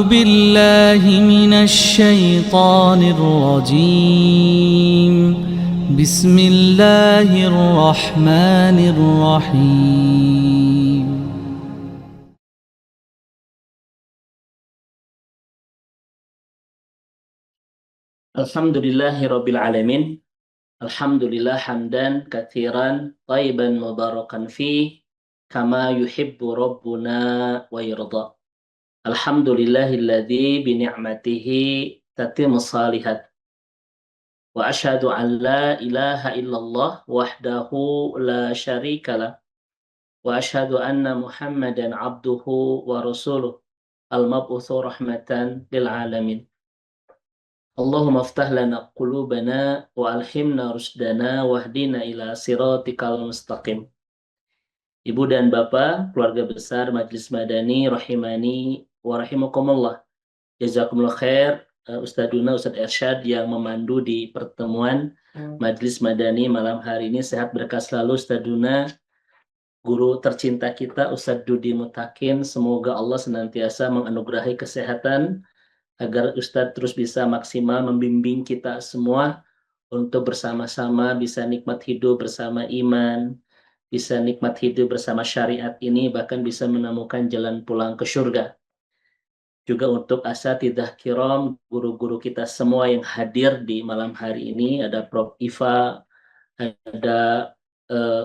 بالله من الشيطان الرجيم. بسم الله الرحمن الرحيم. Alhamdulillahirabbil alamin. Alhamdulillah hamdan katsiran thayyiban mubarakan fi kama yuhibbu rabbuna wa yarda. Alhamdulillahilladzi bi ni'matihi tatimmus shalihat. Wa asyhadu an la ilaha illallah wahdahu la syarikalah. Wa asyhadu anna Muhammadan abduhu wa rasuluh al-mab'utsu rahmatan lil alamin. Allahumma aftah lana qulubana wa alhimna rusdana wahdina ila siratikal mustaqim. Ibu dan Bapak, keluarga besar Majelis Madani rahimani wa rahimakumullah. Jazakumullah khair Ustaduna Ustadz Irsyad yang memandu di pertemuan Majelis Madani malam hari ini. Sehat berkah selalu Ustaduna, guru tercinta kita Ustadz Dudi Mutakin. Semoga Allah senantiasa menganugerahi kesehatan agar Ustadz terus bisa maksimal membimbing kita semua untuk bersama-sama bisa nikmat hidup bersama iman, bisa nikmat hidup bersama syariat ini, bahkan bisa menemukan jalan pulang ke surga. Juga untuk asatidzah kiram, guru-guru kita semua yang hadir di malam hari ini, ada Prof. Iva, ada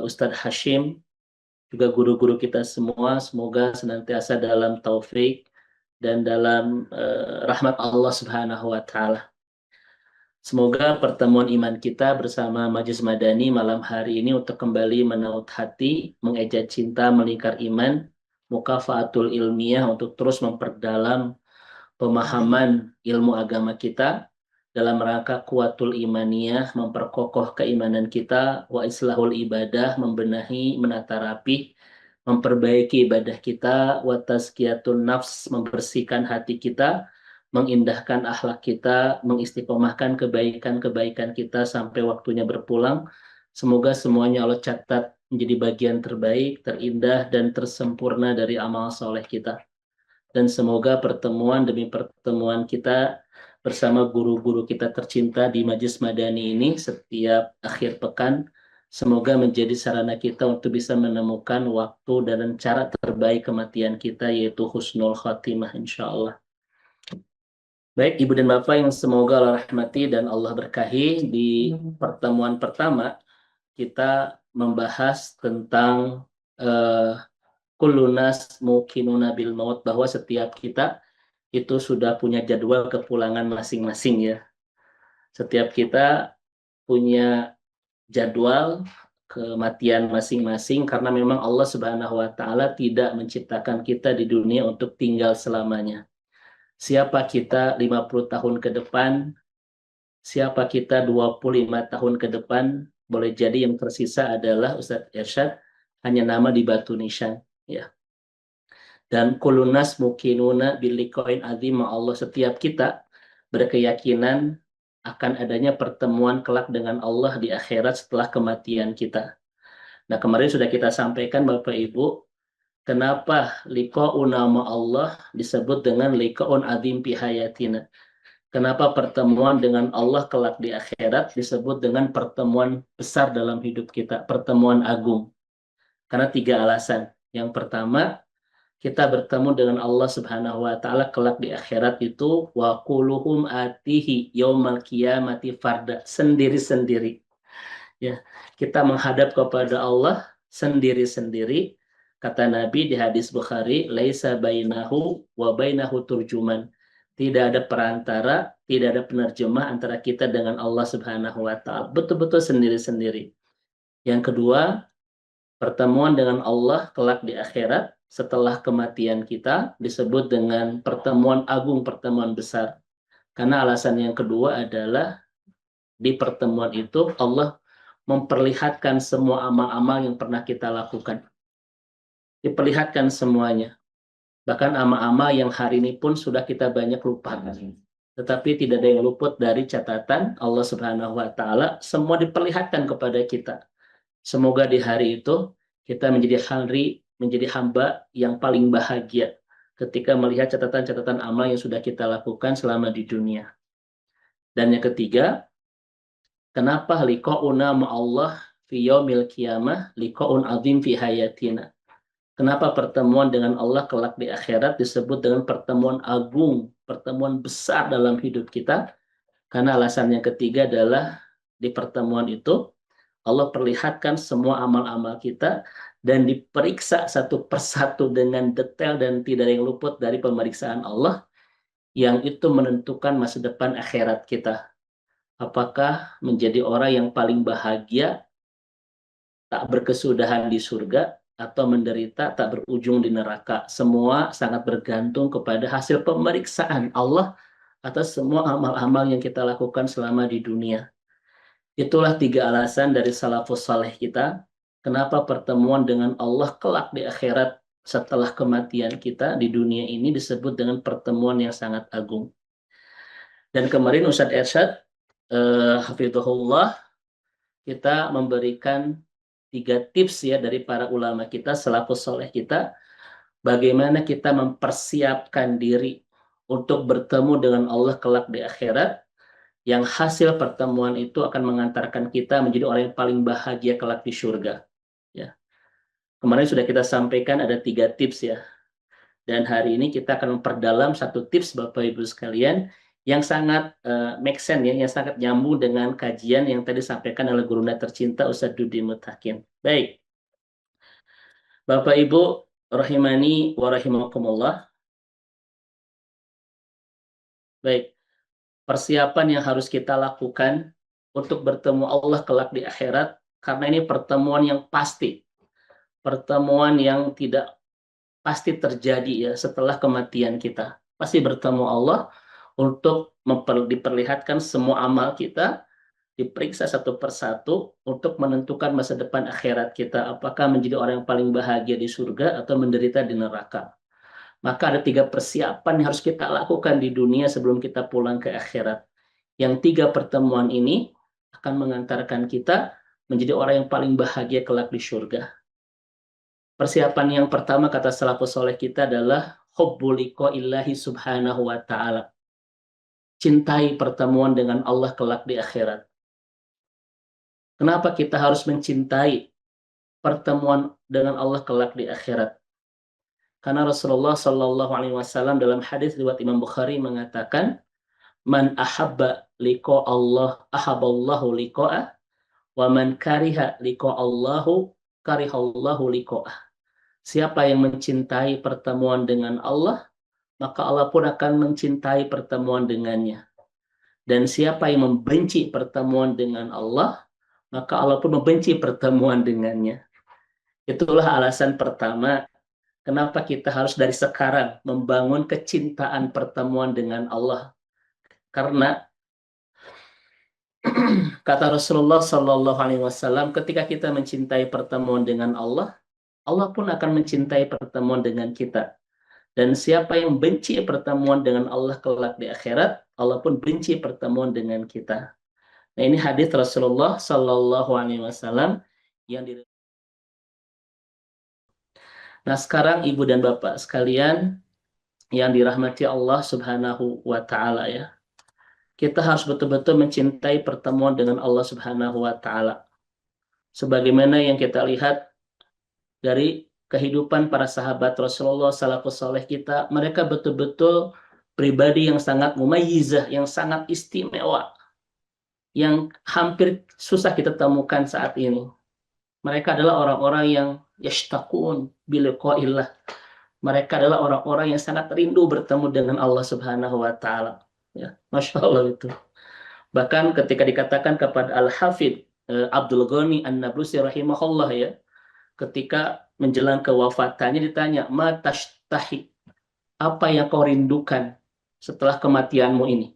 Ustadz Hashim, juga guru-guru kita semua, semoga senantiasa dalam taufik dan dalam rahmat Allah Subhanahu wa Ta'ala. Semoga pertemuan iman kita bersama Majelis Madani malam hari ini untuk kembali menaut hati, mengeja cinta, melingkar iman, mukafaatul ilmiah untuk terus memperdalam pemahaman ilmu agama kita dalam rangka kuatul imaniyah, memperkokoh keimanan kita, wa islahul ibadah, membenahi, menata rapih, memperbaiki ibadah kita, wa tazkiyatun nafs, membersihkan hati kita, mengindahkan akhlak kita, mengistiqomahkan kebaikan-kebaikan kita sampai waktunya berpulang. Semoga semuanya Allah catat menjadi bagian terbaik, terindah, dan tersempurna dari amal soleh kita. Dan semoga pertemuan demi pertemuan kita bersama guru-guru kita tercinta di Majelis Madani ini setiap akhir pekan, semoga menjadi sarana kita untuk bisa menemukan waktu dan cara terbaik kematian kita, yaitu husnul khatimah insya Allah. Baik Ibu dan Bapak yang semoga Allah rahmati dan Allah berkahi, di pertemuan pertama kita membahas tentang kullu nas muqinuna bil maut, bahwa setiap kita itu sudah punya jadwal kepulangan masing-masing ya. Setiap kita punya jadwal kematian masing-masing, karena memang Allah Subhanahu wa Ta'ala tidak menciptakan kita di dunia untuk tinggal selamanya. Siapa kita 50 tahun ke depan, siapa kita 25 tahun ke depan, boleh jadi yang tersisa adalah Ustadz Irsyad hanya nama di batu nisan ya. Dan kulunas mukinuna bilikoin azim, Allah, setiap kita berkeyakinan akan adanya pertemuan kelak dengan Allah di akhirat setelah kematian kita. Nah, kemarin sudah kita sampaikan Bapak Ibu, kenapa liqa'un nama Allah disebut dengan liqa'un azim fi hayatina. Kenapa pertemuan dengan Allah kelak di akhirat disebut dengan pertemuan besar dalam hidup kita, pertemuan agung. Karena 3 alasan. Yang pertama, kita bertemu dengan Allah Subhanahu wa Ta'ala kelak di akhirat itu wa kulluhum atihi yaumal qiyamati farda, sendiri-sendiri. Ya, kita menghadap kepada Allah sendiri-sendiri. Kata Nabi di hadis Bukhari, laisa bainahu wa bainahu turjuman. Tidak ada perantara, tidak ada penerjemah antara kita dengan Allah Subhanahu wa Ta'ala. Betul-betul sendiri-sendiri. Yang kedua, pertemuan dengan Allah kelak di akhirat setelah kematian kita disebut dengan pertemuan agung, pertemuan besar. Karena alasan yang kedua adalah di pertemuan itu Allah memperlihatkan semua amal-amal yang pernah kita lakukan. Diperlihatkan semuanya. Bahkan amal-amal yang hari ini pun sudah kita banyak lupakan. Tetapi tidak ada yang luput dari catatan Allah Subhanahu wa Ta'ala, semua diperlihatkan kepada kita. Semoga di hari itu kita menjadi hamba yang paling bahagia, ketika melihat catatan-catatan amal yang sudah kita lakukan selama di dunia. Dan yang ketiga, kenapa liqa'una ma'allah fi yaumil qiyamah liqa'un azim fi hayatina. Kenapa pertemuan dengan Allah kelak di akhirat disebut dengan pertemuan agung, pertemuan besar dalam hidup kita? Karena alasan yang ketiga adalah di pertemuan itu Allah perlihatkan semua amal-amal kita dan diperiksa satu persatu dengan detail dan tidak ada yang luput dari pemeriksaan Allah yang itu menentukan masa depan akhirat kita. Apakah menjadi orang yang paling bahagia, tak berkesudahan di surga, atau menderita tak berujung di neraka. Semua sangat bergantung kepada hasil pemeriksaan Allah atas semua amal-amal yang kita lakukan selama di dunia. Itulah 3 alasan dari salafus saleh kita, kenapa pertemuan dengan Allah kelak di akhirat setelah kematian kita di dunia ini disebut dengan pertemuan yang sangat agung. Dan kemarin Ustadz Ersyad, hafizahullah, kita memberikan 3 tips ya dari para ulama kita, salafus saleh kita, bagaimana kita mempersiapkan diri untuk bertemu dengan Allah kelak di akhirat, yang hasil pertemuan itu akan mengantarkan kita menjadi orang yang paling bahagia kelak di surga. Ya. Kemarin sudah kita sampaikan ada 3 tips ya. Dan hari ini kita akan memperdalam 1 tips Bapak Ibu sekalian yang sangat make sense ya, yang sangat nyambung dengan kajian yang tadi disampaikan oleh gurunda tercinta Ustadz Dudi Mutakin. Baik. Bapak Ibu rahimani wa rahimakumullah. Baik. Persiapan yang harus kita lakukan untuk bertemu Allah kelak di akhirat, karena ini pertemuan yang pasti, pertemuan yang tidak pasti terjadi ya setelah kematian kita. Pasti bertemu Allah untuk diperlihatkan semua amal kita, diperiksa satu persatu untuk menentukan masa depan akhirat kita, apakah menjadi orang yang paling bahagia di surga atau menderita di neraka. Maka ada 3 persiapan yang harus kita lakukan di dunia sebelum kita pulang ke akhirat. Yang 3 pertemuan ini akan mengantarkan kita menjadi orang yang paling bahagia kelak di surga. Persiapan yang pertama kata salafus saleh kita adalah hubbu liqa'illahi subhanahu wa ta'ala. Cintai pertemuan dengan Allah kelak di akhirat. Kenapa kita harus mencintai pertemuan dengan Allah kelak di akhirat? Karena Rasulullah Shallallahu Alaihi Wasallam dalam hadis riwayat Imam Bukhari mengatakan, man ahabba liqa Allah ahaballahu liqa'ah, wa man kariha liqa Allahu karihallahu liqa'ah. Siapa yang mencintai pertemuan dengan Allah, maka Allah pun akan mencintai pertemuan dengannya. Dan siapa yang membenci pertemuan dengan Allah, maka Allah pun membenci pertemuan dengannya. Itulah alasan pertama kenapa kita harus dari sekarang membangun kecintaan pertemuan dengan Allah. Karena kata Rasulullah Shallallahu Alaihi Wasallam, ketika kita mencintai pertemuan dengan Allah, Allah pun akan mencintai pertemuan dengan kita. Dan siapa yang benci pertemuan dengan Allah kelak di akhirat, Allah pun benci pertemuan dengan kita. Nah, ini hadis Rasulullah Shallallahu Alaihi Wasallam yang di. Nah, sekarang Ibu dan Bapak sekalian yang dirahmati Allah Subhanahu wa Ta'ala ya. Kita harus betul-betul mencintai pertemuan dengan Allah Subhanahu wa Ta'ala. Sebagaimana yang kita lihat dari kehidupan para sahabat Rasulullah salafus saleh kita, mereka betul-betul pribadi yang sangat mumayyizah, yang sangat istimewa, yang hampir susah kita temukan saat ini. Mereka adalah orang-orang yang yashtaqun biliqa'illah. Mereka adalah orang-orang yang sangat rindu bertemu dengan Allah Subhanahu wa Ta'ala. Ya, Masya Allah itu. Bahkan ketika dikatakan kepada Al-Hafidh Abdul Ghani An-Nablusi rahimahullah ya, ketika menjelang kewafatannya ditanya, ma tashtahi, apa yang kau rindukan setelah kematianmu ini?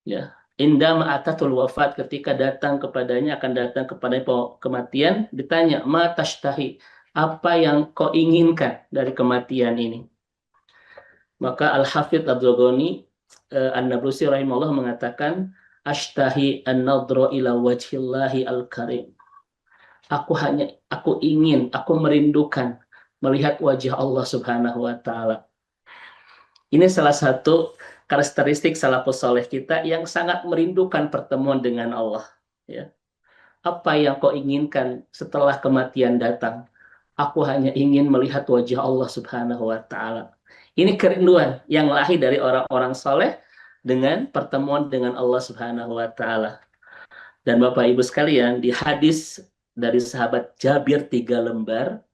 Ya, indama atatul wafat, ketika datang kepadanya, akan datang kepada kematian, ditanya, ma tashtahi, apa yang kau inginkan dari kematian ini? Maka Al-Hafidh Abdul Ghani An-Nablusi rahimahullah mengatakan, ashtahi an-nadra ila wajhillahi al-karim. Aku merindukan melihat wajah Allah Subhanahu wa taala. Ini salah satu karakteristik salafus saleh kita yang sangat merindukan pertemuan dengan Allah, ya. Apa yang kau inginkan setelah kematian datang? Aku hanya ingin melihat wajah Allah Subhanahu wa taala. Ini kerinduan yang lahir dari orang-orang soleh dengan pertemuan dengan Allah Subhanahu wa taala. Dan Bapak Ibu sekalian, di hadis dari sahabat Jabir 3 lembar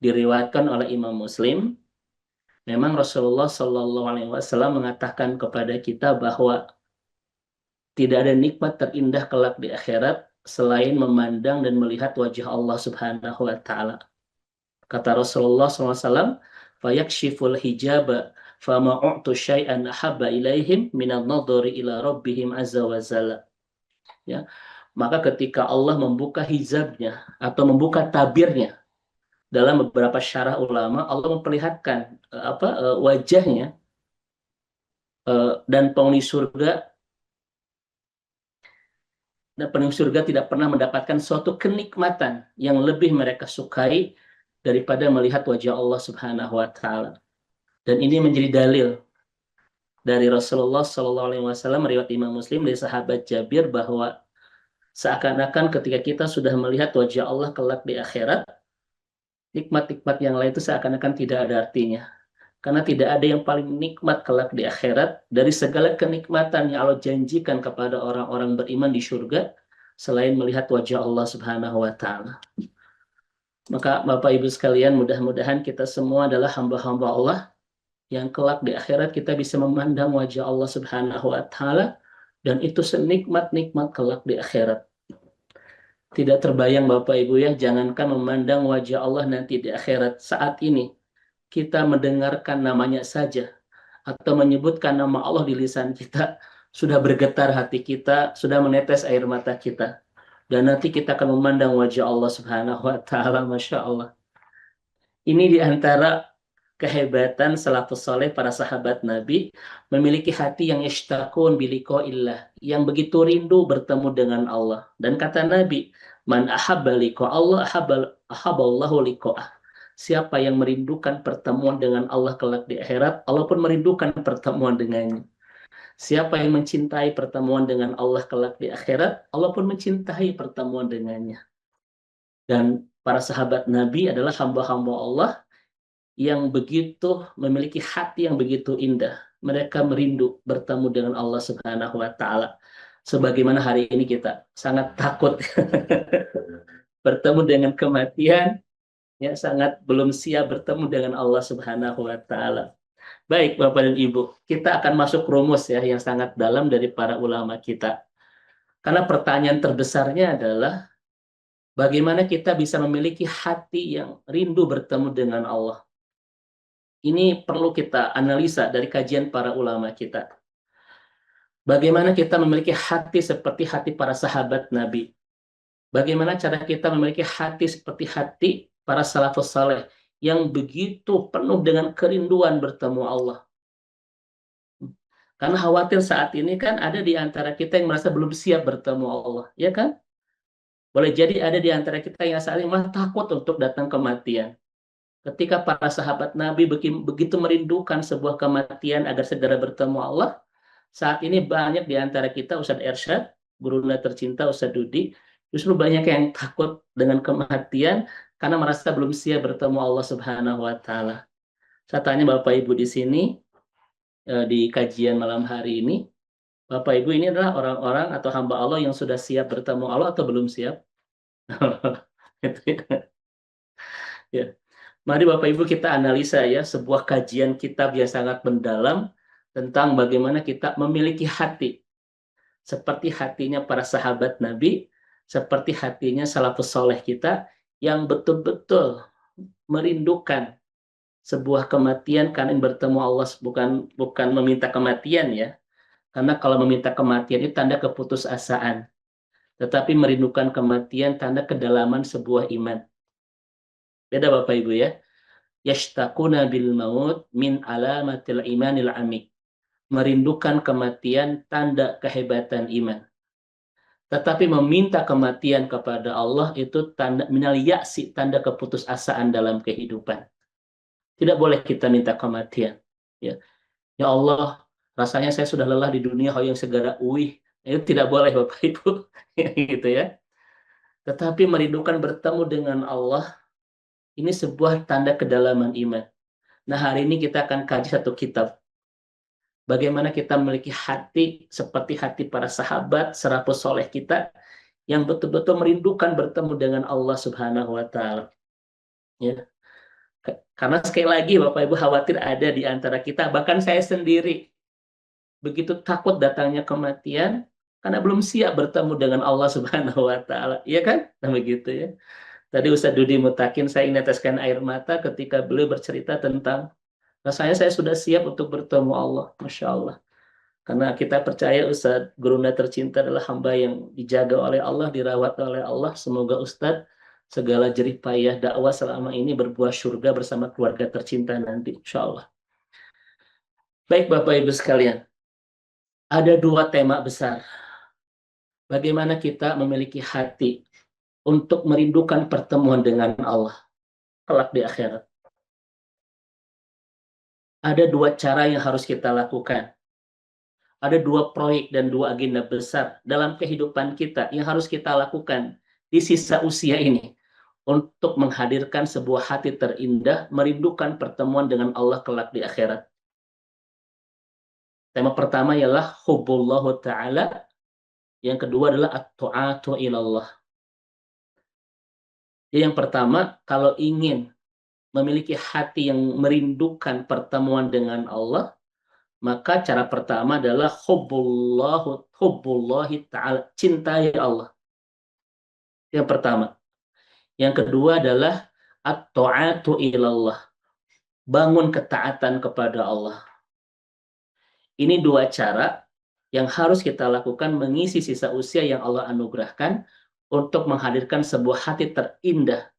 diriwayatkan oleh Imam Muslim, memang Rasulullah Shallallahu Alaihi Wasallam mengatakan kepada kita bahwa tidak ada nikmat terindah kelak di akhirat selain memandang dan melihat wajah Allah Subhanahu wa taala. Kata Rasulullah SAW, fayakshiful hijaba fama u'tu syai'an ahabba ilaihim minan nadhari ila rabbihim azza wa jalla. Ya. Maka ketika Allah membuka hijabnya atau membuka tabirnya, dalam beberapa syarah ulama Allah memperlihatkan wajahnya, dan penghuni surga tidak pernah mendapatkan suatu kenikmatan yang lebih mereka sukai daripada melihat wajah Allah Subhanahu wa taala. Dan ini menjadi dalil dari Rasulullah Shallallahu Alaihi Wasallam, riwayat Imam Muslim dari sahabat Jabir, bahwa seakan-akan ketika kita sudah melihat wajah Allah kelak di akhirat, nikmat-nikmat yang lain itu seakan-akan tidak ada artinya. Karena tidak ada yang paling nikmat kelak di akhirat dari segala kenikmatan yang Allah janjikan kepada orang-orang beriman di surga selain melihat wajah Allah Subhanahu wa taala. Maka Bapak Ibu sekalian, mudah-mudahan kita semua adalah hamba-hamba Allah yang kelak di akhirat kita bisa memandang wajah Allah Subhanahu wa taala, dan itu senikmat-nikmat kelak di akhirat. Tidak terbayang Bapak Ibu ya, jangankan memandang wajah Allah nanti di akhirat, saat ini kita mendengarkan namanya saja atau menyebutkan nama Allah di lisan kita, sudah bergetar hati kita, sudah menetes air mata kita. Dan nanti kita akan memandang wajah Allah Subhanahu wa taala. Masya Allah. Ini diantara kehebatan salafus saleh, para sahabat Nabi, memiliki hati yang yashtaqun biliqa'illah, yang begitu rindu bertemu dengan Allah. Dan kata Nabi, man ahabba liqa Allah ahabballahu liqa'ah. Siapa yang merindukan pertemuan dengan Allah kelak di akhirat, Allah pun merindukan pertemuan dengannya. Siapa yang mencintai pertemuan dengan Allah kelak di akhirat, Allah pun mencintai pertemuan dengannya. Dan para sahabat Nabi adalah hamba-hamba Allah yang begitu memiliki hati yang begitu indah. Mereka merindu bertemu dengan Allah Subhanahu wa taala. Sebagaimana hari ini kita sangat takut bertemu dengan kematian, ya, sangat belum siap bertemu dengan Allah Subhanahu wa taala. Baik Bapak dan Ibu, kita akan masuk rumus ya yang sangat dalam dari para ulama kita. Karena pertanyaan terbesarnya adalah bagaimana kita bisa memiliki hati yang rindu bertemu dengan Allah. Ini perlu kita analisa dari kajian para ulama kita. Bagaimana kita memiliki hati seperti hati para sahabat Nabi? Bagaimana cara kita memiliki hati seperti hati para salafus saleh yang begitu penuh dengan kerinduan bertemu Allah? Karena khawatir saat ini kan ada di antara kita yang merasa belum siap bertemu Allah, ya kan? Boleh jadi ada di antara kita yang saat ini malah takut untuk datang kematian. Ketika para sahabat Nabi begitu merindukan sebuah kematian agar segera bertemu Allah, saat ini banyak di antara kita, Ustadz Ersyad, guruna tercinta Ustadz Dudi, justru banyak yang takut dengan kematian karena merasa belum siap bertemu Allah Subhanahu wa taala. Saya tanya Bapak Ibu di sini, di kajian malam hari ini, Bapak Ibu ini adalah orang-orang atau hamba Allah yang sudah siap bertemu Allah atau belum siap? Gitu ya. Ya. Mari Bapak Ibu kita analisa ya sebuah kajian kitab yang sangat mendalam tentang bagaimana kita memiliki hati seperti hatinya para sahabat Nabi, seperti hatinya salafus soleh kita yang betul-betul merindukan sebuah kematian karena bertemu Allah, bukan meminta kematian ya. Karena kalau meminta kematian itu tanda keputusasaan. Tetapi merindukan kematian tanda kedalaman sebuah iman. Beda Bapak Ibu ya. Yashtaquna bil maut min alamatil imanil amik. Merindukan kematian tanda kehebatan iman. Tetapi meminta kematian kepada Allah itu tanda minal ya'si, tanda keputusasaan dalam kehidupan. Tidak boleh kita minta kematian. Ya, ya Allah, rasanya saya sudah lelah di dunia, hoyong segera uih. Itu tidak boleh Bapak Ibu, gitu ya. Tetapi merindukan bertemu dengan Allah, ini sebuah tanda kedalaman iman. Nah, hari ini kita akan kaji satu kitab. Bagaimana kita memiliki hati seperti hati para sahabat, serapus soleh kita, yang betul-betul merindukan bertemu dengan Allah Subhanahu wa Ta'ala. Ya. Karena sekali lagi, Bapak Ibu, khawatir ada di antara kita, bahkan saya sendiri, begitu takut datangnya kematian, karena belum siap bertemu dengan Allah Subhanahu wa Ta'ala. Iya kan? Nah, begitu ya. Tadi Ustadz Dudi Mutakin, saya meneteskan air mata ketika beliau bercerita tentang rasanya saya sudah siap untuk bertemu Allah. Masya Allah. Karena kita percaya Ustadz Gurunda tercinta adalah hamba yang dijaga oleh Allah, dirawat oleh Allah. Semoga Ustadz segala jerih payah dakwah selama ini berbuah surga bersama keluarga tercinta nanti. Insya Allah. Baik Bapak Ibu sekalian, ada dua tema besar. Bagaimana kita memiliki hati untuk merindukan pertemuan dengan Allah kelak di akhirat. Ada dua cara yang harus kita lakukan. Ada dua proyek dan dua agenda besar dalam kehidupan kita yang harus kita lakukan di sisa usia ini untuk menghadirkan sebuah hati terindah, merindukan pertemuan dengan Allah kelak di akhirat. Tema pertama ialah hubbullahu ta'ala, yang kedua adalah at-ta'atu ilallah. Jadi yang pertama, kalau ingin memiliki hati yang merindukan pertemuan dengan Allah, maka cara pertama adalah hubbullahi ta'ala, cintai Allah. Yang pertama. Yang kedua adalah at-ta'atu ilallah, bangun ketaatan kepada Allah. Ini dua cara yang harus kita lakukan mengisi sisa usia yang Allah anugerahkan untuk menghadirkan sebuah hati terindah,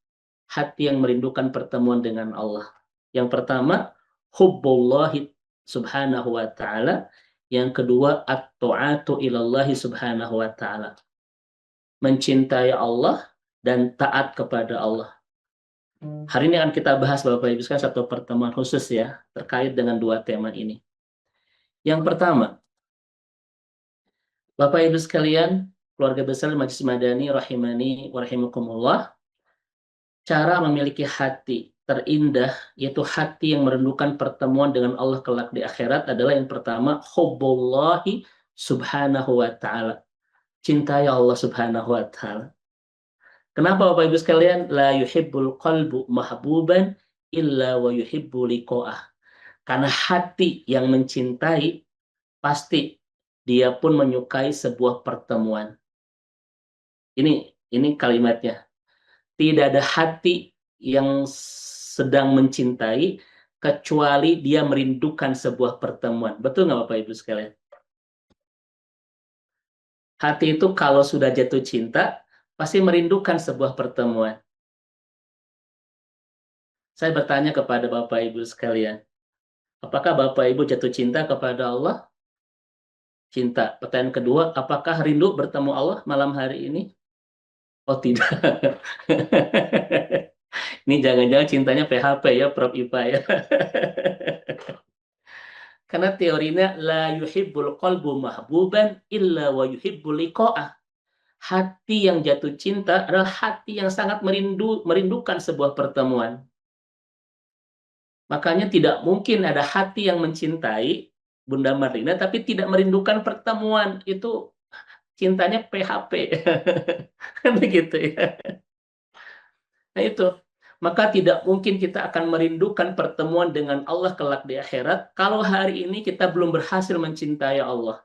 hati yang merindukan pertemuan dengan Allah. Yang pertama, hubbullahi subhanahu wa ta'ala. Yang kedua, at-ta'atu ilallahi subhanahu wa ta'ala. Mencintai Allah dan taat kepada Allah. Hari ini akan kita bahas Bapak Ibu sekalian satu pertemuan khusus ya terkait dengan dua tema ini. Yang pertama, Bapak Ibu sekalian, keluarga besar Majelis Madani rahimani wa rahimakumullah, cara memiliki hati terindah yaitu hati yang merindukan pertemuan dengan Allah kelak di akhirat adalah yang pertama, hubbullahi subhanahu wa ta'ala. Cintai Allah subhanahu wa ta'ala. Kenapa Bapak Ibu sekalian? La yuhibbul qalbu mahbuban illa wa yuhibbu liqa'ah. Karena hati yang mencintai, pasti dia pun menyukai sebuah pertemuan. Ini kalimatnya. Tidak ada hati yang sedang mencintai, kecuali dia merindukan sebuah pertemuan. Betul nggak Bapak Ibu sekalian? Hati itu kalau sudah jatuh cinta, pasti merindukan sebuah pertemuan. Saya bertanya kepada Bapak Ibu sekalian, apakah Bapak Ibu jatuh cinta kepada Allah? Cinta. Pertanyaan kedua, apakah rindu bertemu Allah malam hari ini? Oh tidak. Ini jangan-jangan cintanya PHP ya, Prof. IPA ya. Karena teorinya la yuhibbul qalbu mahbuban illa wa yuhibbul liqa'ah. Hati yang jatuh cinta adalah hati yang sangat merindukan sebuah pertemuan. Makanya tidak mungkin ada hati yang mencintai Bunda Marlina tapi tidak merindukan pertemuan. Itu cintanya PHP. Kan begitu ya. Nah itu. Maka tidak mungkin kita akan merindukan pertemuan dengan Allah kelak di akhirat kalau hari ini kita belum berhasil mencintai Allah.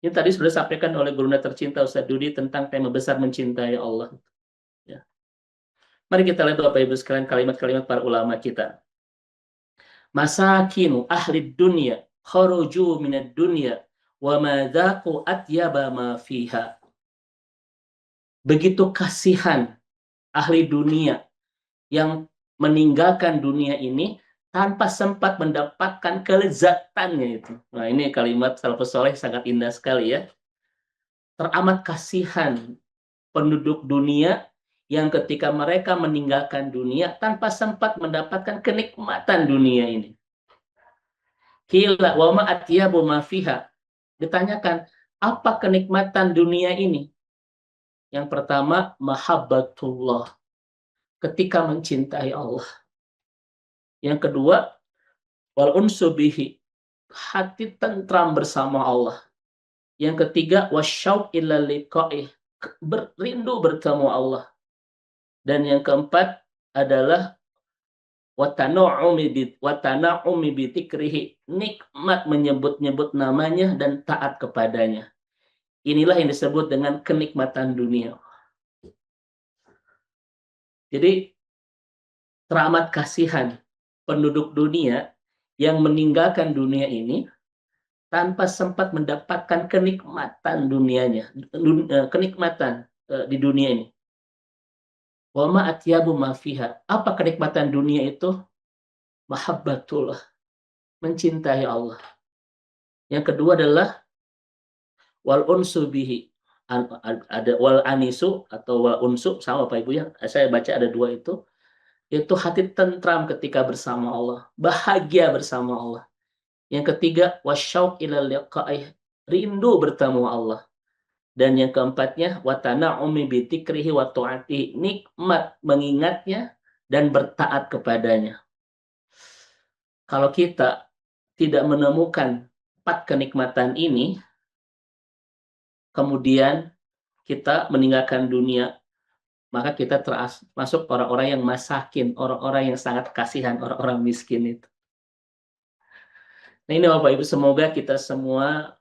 Ini tadi sudah disampaikan oleh gurunda tercinta Ustadz Dudi tentang tema besar mencintai Allah. Ya. Mari kita lihat Bapak Ibu sekalian kalimat-kalimat para ulama kita. Masakinu ahli dunya kharuju minad dunya wa ma dzaqu atyaba ma fiha. Begitu kasihan ahli dunia yang meninggalkan dunia ini tanpa sempat mendapatkan kelezatannya itu. Nah, ini kalimat salafus saleh sangat indah sekali ya. Teramat kasihan penduduk dunia yang ketika mereka meninggalkan dunia tanpa sempat mendapatkan kenikmatan dunia ini. Qila wa ma atyabu ma fiha. Ditanyakan, apa kenikmatan dunia ini? Yang pertama, mahabbatullah, ketika mencintai Allah. Yang kedua, wal unsu bihi, hati tentram bersama Allah. Yang ketiga, wasyauq ila liqa'ih, rindu bertemu Allah. Dan yang keempat adalah watana'umi bitikrihi, nikmat menyebut-nyebut namanya dan taat kepadanya. Inilah yang disebut dengan kenikmatan dunia. Jadi teramat kasihan penduduk dunia yang meninggalkan dunia ini tanpa sempat mendapatkan kenikmatan dunianya, kenikmatan di dunia ini. Wa ma atyabu ma fiha. Apa kenikmatan dunia itu? Mahabbatullah, mencintai Allah. Yang kedua adalah wal unsu bihi. Ada wal anisu atau wal unsu, sama Pak Ibu ya. Saya baca ada dua itu. Itu hati tentram ketika bersama Allah, bahagia bersama Allah. Yang ketiga, wasyauq ila liqa'ih, rindu bertemu Allah. Dan yang keempatnya, watana'umi bitikrihi wa ta'ati, nikmat mengingatnya dan bertaat kepadanya. Kalau kita tidak menemukan 4 kenikmatan ini, kemudian kita meninggalkan dunia, maka kita masuk orang-orang yang masakin, orang-orang yang sangat kasihan, orang-orang miskin itu. Nah ini Bapak Ibu, semoga kita semua,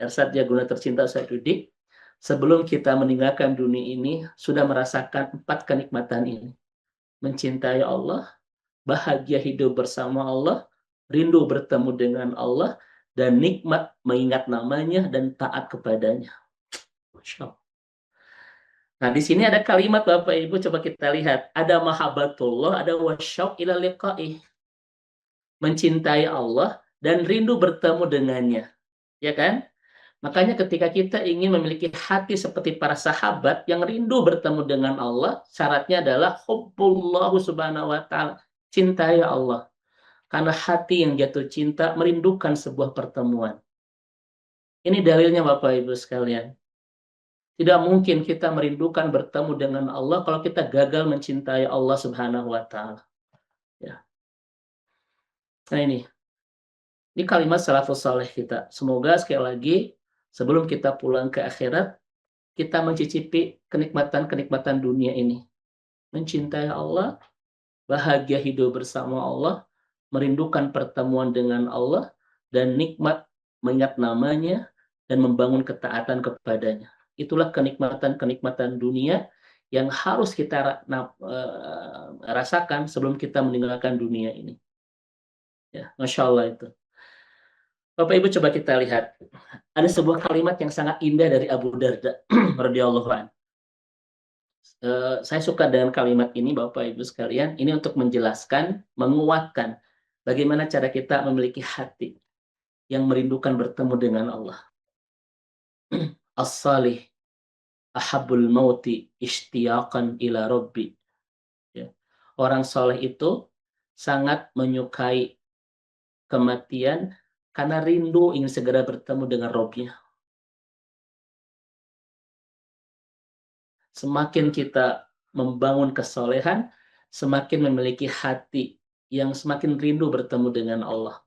Ersat Jaguna tercinta Ustaz Dudik, sebelum kita meninggalkan dunia ini, sudah merasakan 4 kenikmatan ini. Mencintai Allah, bahagia hidup bersama Allah, rindu bertemu dengan Allah, dan nikmat mengingat namanya dan taat kepadanya. Masya Allah. Nah, di sini ada kalimat Bapak Ibu, coba kita lihat. Ada mahabbatullah, ada wasyauq ila liqa'ih. Mencintai Allah dan rindu bertemu dengannya. Ya kan? Makanya ketika kita ingin memiliki hati seperti para sahabat yang rindu bertemu dengan Allah, syaratnya adalah hubbullah subhanahu wa ta'ala. Cintai Allah. Karena hati yang jatuh cinta merindukan sebuah pertemuan. Ini dalilnya Bapak Ibu sekalian. Tidak mungkin kita merindukan bertemu dengan Allah kalau kita gagal mencintai Allah Subhanahu wa taala. Ya. Nah ini kalimat salafus saleh kita. Semoga sekali lagi sebelum kita pulang ke akhirat, kita mencicipi kenikmatan-kenikmatan dunia ini. Mencintai Allah, bahagia hidup bersama Allah, merindukan pertemuan dengan Allah, dan nikmat mengingat namanya dan membangun ketaatan kepadanya. Itulah kenikmatan-kenikmatan dunia yang harus kita rasakan sebelum kita meninggalkan dunia ini. Ya, Masya Allah itu. Bapak Ibu coba kita lihat. Ada sebuah kalimat yang sangat indah dari Abu Darda radhiyallahu anhu. Saya suka dengan kalimat ini Bapak Ibu sekalian. Ini untuk menjelaskan, menguatkan bagaimana cara kita memiliki hati yang merindukan bertemu dengan Allah. As-salih ahabbul mauti ishtiyaqan ila rabbi. Ya. Orang soleh itu sangat menyukai kematian karena rindu ingin segera bertemu dengan Robnya. Semakin kita membangun kesolehan, semakin memiliki hati yang semakin rindu bertemu dengan Allah.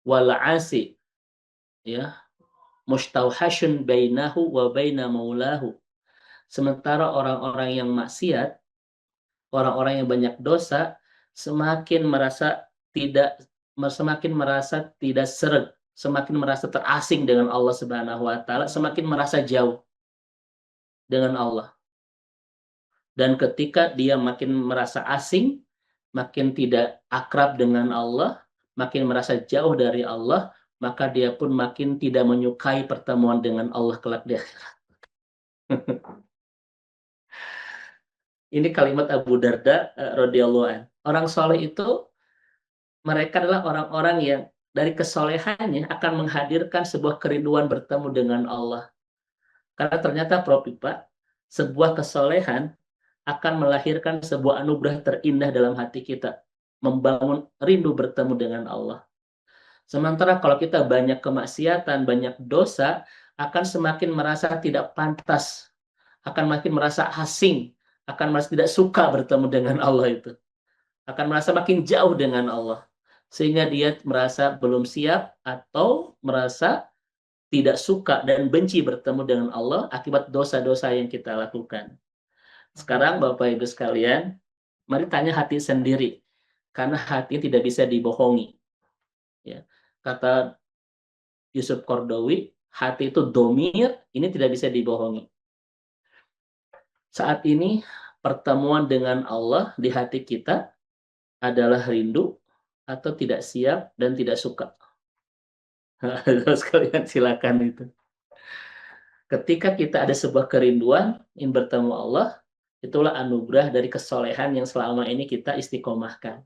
Wal'asi, ya, mustauhashun bainahu wa baina maulahu. Sementara orang-orang yang maksiat, orang-orang yang banyak dosa, semakin merasa tidak seret, semakin merasa terasing dengan Allah Subhanahu wa taala, semakin merasa jauh dengan Allah. Dan ketika dia makin merasa asing, makin tidak akrab dengan Allah, makin merasa jauh dari Allah, maka dia pun makin tidak menyukai pertemuan dengan Allah kelak di akhirat. Ini kalimat Abu Darda radhiyallahu anhu. Orang soleh itu, mereka adalah orang-orang yang dari kesolehannya akan menghadirkan sebuah kerinduan bertemu dengan Allah. Karena ternyata Prof. Pak, sebuah kesolehan akan melahirkan sebuah anugerah terindah dalam hati kita, membangun rindu bertemu dengan Allah. Sementara kalau kita banyak kemaksiatan, banyak dosa, akan semakin merasa tidak pantas, akan makin merasa asing, akan merasa tidak suka bertemu dengan Allah itu. Akan merasa makin jauh dengan Allah. Sehingga dia merasa belum siap atau merasa tidak suka dan benci bertemu dengan Allah akibat dosa-dosa yang kita lakukan. Sekarang Bapak Ibu sekalian, mari tanya hati sendiri. Karena hati tidak bisa dibohongi. Ya. Kata Yusuf Qaradawi, hati itu domir, ini tidak bisa dibohongi. Saat ini pertemuan dengan Allah di hati kita adalah rindu atau tidak siap dan tidak suka. Terus kalian silakan itu. Ketika kita ada sebuah kerinduan ingin bertemu Allah, itulah anugerah dari kesolehan yang selama ini kita istiqomahkan.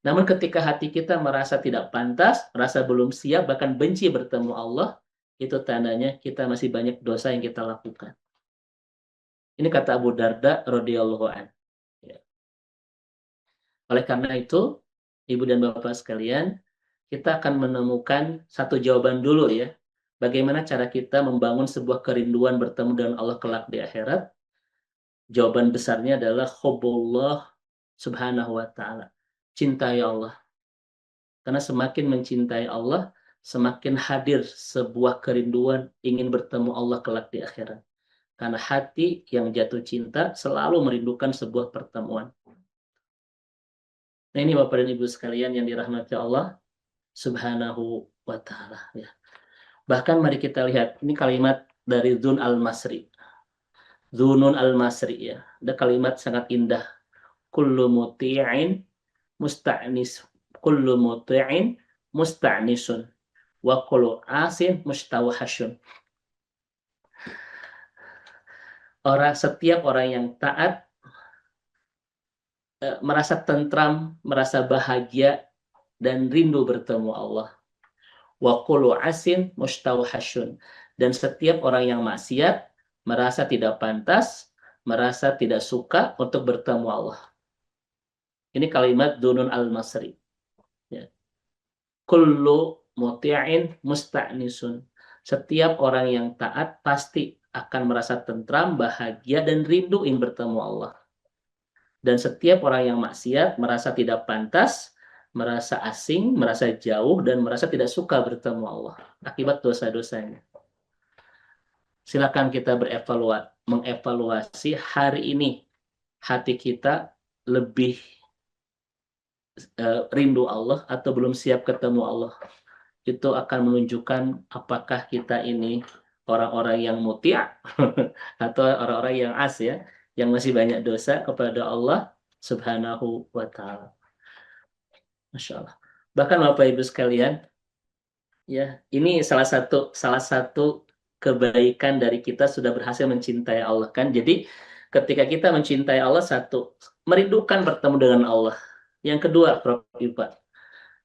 Namun ketika hati kita merasa tidak pantas, merasa belum siap, bahkan benci bertemu Allah, itu tandanya kita masih banyak dosa yang kita lakukan. Ini kata Abu Darda radhiyallahu anhu. Ya. Oleh karena itu, Ibu dan Bapak sekalian, kita akan menemukan satu jawaban dulu ya. Bagaimana cara kita membangun sebuah kerinduan bertemu dengan Allah kelak di akhirat? Jawaban besarnya adalah hubbullah subhanahu wa ta'ala. Cintai Allah. Karena semakin mencintai Allah, semakin hadir sebuah kerinduan ingin bertemu Allah kelak di akhirat. Karena hati yang jatuh cinta selalu merindukan sebuah pertemuan. Nah ini Bapak dan Ibu sekalian yang dirahmati Allah subhanahu wa ta'ala. Ya. Bahkan mari kita lihat, ini kalimat dari Dzun al-Masri. Dzunun al-Masri ya. Ada kalimat sangat indah. Kullu muti'in musta'nis. Kullu muti'in musta'nisun. Wa kullu asin mustawhashun. Setiap orang yang taat merasa tentram, merasa bahagia dan rindu bertemu Allah. Wa kullu asin mustawhashun. Dan setiap orang yang maksiat merasa tidak pantas, merasa tidak suka untuk bertemu Allah. Ini kalimat Dzunun al-Masri. Ya. Kullu muti'in musta'nisun. Setiap orang yang taat pasti akan merasa tentram, bahagia, dan rindu ingin bertemu Allah. Dan setiap orang yang maksiat merasa tidak pantas, merasa asing, merasa jauh, dan merasa tidak suka bertemu Allah akibat dosa-dosanya. Silakan kita mengevaluasi hari ini hati kita lebih rindu Allah atau belum siap ketemu Allah. Itu akan menunjukkan apakah kita ini orang-orang yang mutia atau orang-orang yang as ya, yang masih banyak dosa kepada Allah subhanahu wa ta'ala. Masya Allah. Bahkan Bapak Ibu sekalian, ya ini salah satu kebaikan dari kita sudah berhasil mencintai Allah kan. Jadi ketika kita mencintai Allah, satu, merindukan bertemu dengan Allah. Yang kedua, Prof. Iba,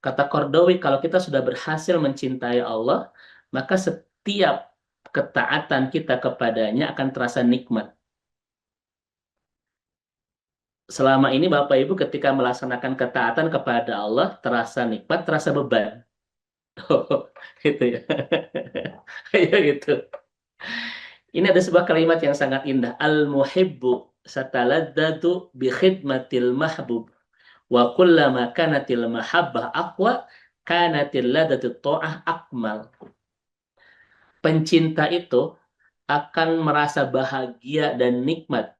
kata Qaradawi, kalau kita sudah berhasil mencintai Allah, maka setiap ketaatan kita kepadanya akan terasa nikmat. Selama ini Bapak Ibu ketika melaksanakan ketaatan kepada Allah, terasa nikmat, terasa beban. Oh, gitu ya. Kayak gitu. Ini ada sebuah kalimat yang sangat indah. Al-muhibbu sataladdadu bi khidmatil mahbub. Wa kullama kanatil mahabbah aqwa kanatil ladatu ta'ah akmal. Pencinta itu akan merasa bahagia dan nikmat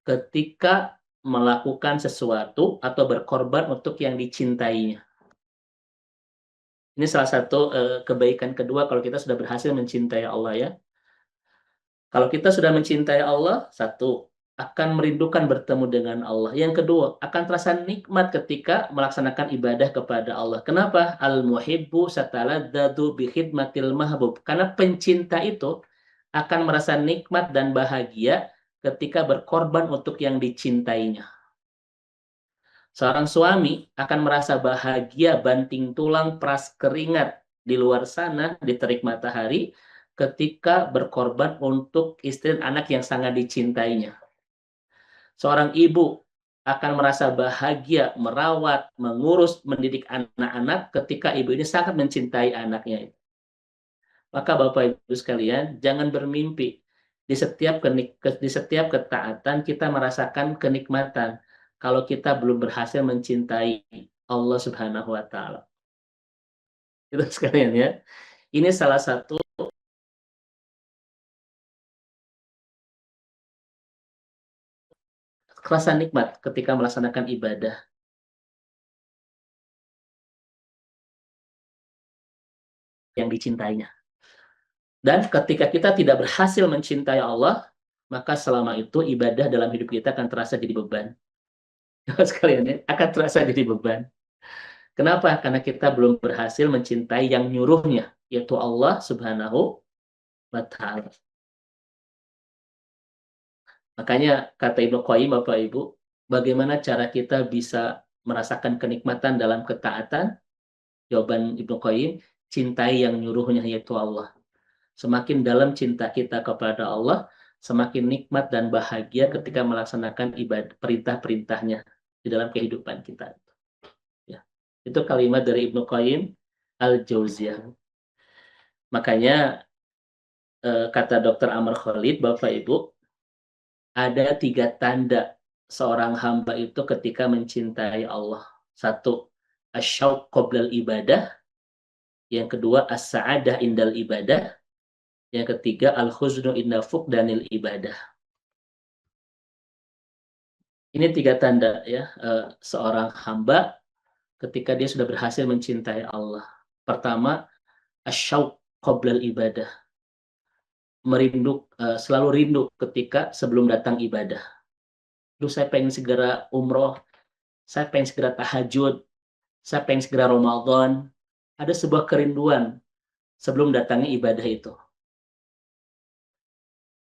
ketika melakukan sesuatu atau berkorban untuk yang dicintainya. Ini salah satu kebaikan kedua kalau kita sudah berhasil mencintai Allah ya. Kalau kita sudah mencintai Allah, satu, akan merindukan bertemu dengan Allah. Yang kedua, akan terasa nikmat ketika melaksanakan ibadah kepada Allah. Kenapa? Al-muhibbu sataladdadu bi khidmatil mahbub. Karena pencinta itu akan merasa nikmat dan bahagia ketika berkorban untuk yang dicintainya. Seorang suami akan merasa bahagia banting tulang peras keringat di luar sana di terik matahari ketika berkorban untuk istri dan anak yang sangat dicintainya. Seorang ibu akan merasa bahagia merawat, mengurus, mendidik anak-anak ketika ibu ini sangat mencintai anaknya. Maka Bapak Ibu sekalian, jangan bermimpi di setiap ketaatan kita merasakan kenikmatan kalau kita belum berhasil mencintai Allah Subhanahu wa taala. Itu sekalian ya. Ini salah satu rasa nikmat ketika melaksanakan ibadah yang dicintainya. Dan ketika kita tidak berhasil mencintai Allah, maka selama itu ibadah dalam hidup kita akan terasa jadi beban. Sekalian ya, akan terasa jadi beban. Kenapa? Karena kita belum berhasil mencintai yang nyuruhnya, yaitu Allah Subhanahu wa Ta'ala. Makanya kata Ibnu Qayyim, Bapak Ibu, bagaimana cara kita bisa merasakan kenikmatan dalam ketaatan? Jawaban Ibnu Qayyim, cintai yang nyuruhnya, yaitu Allah. Semakin dalam cinta kita kepada Allah, semakin nikmat dan bahagia ketika melaksanakan ibadah perintah-perintahnya di dalam kehidupan kita. Ya. Itu kalimat dari Ibnu Qayyim Al-Jauziyah. Makanya kata Dr. Amr Khalid, Bapak Ibu, ada 3 tanda seorang hamba itu ketika mencintai Allah. 1, asyauq qoblal ibadah. Yang kedua, as-sa'adah indal ibadah. Yang ketiga, al-khuznu inda fuqdanil ibadah. Ini 3 tanda ya seorang hamba ketika dia sudah berhasil mencintai Allah. Pertama, asyauq qoblal ibadah. Selalu rindu ketika sebelum datang ibadah. Duh, saya pengen segera umroh, saya pengen segera tahajud, saya pengen segera Ramadan. Ada sebuah kerinduan sebelum datangnya ibadah itu.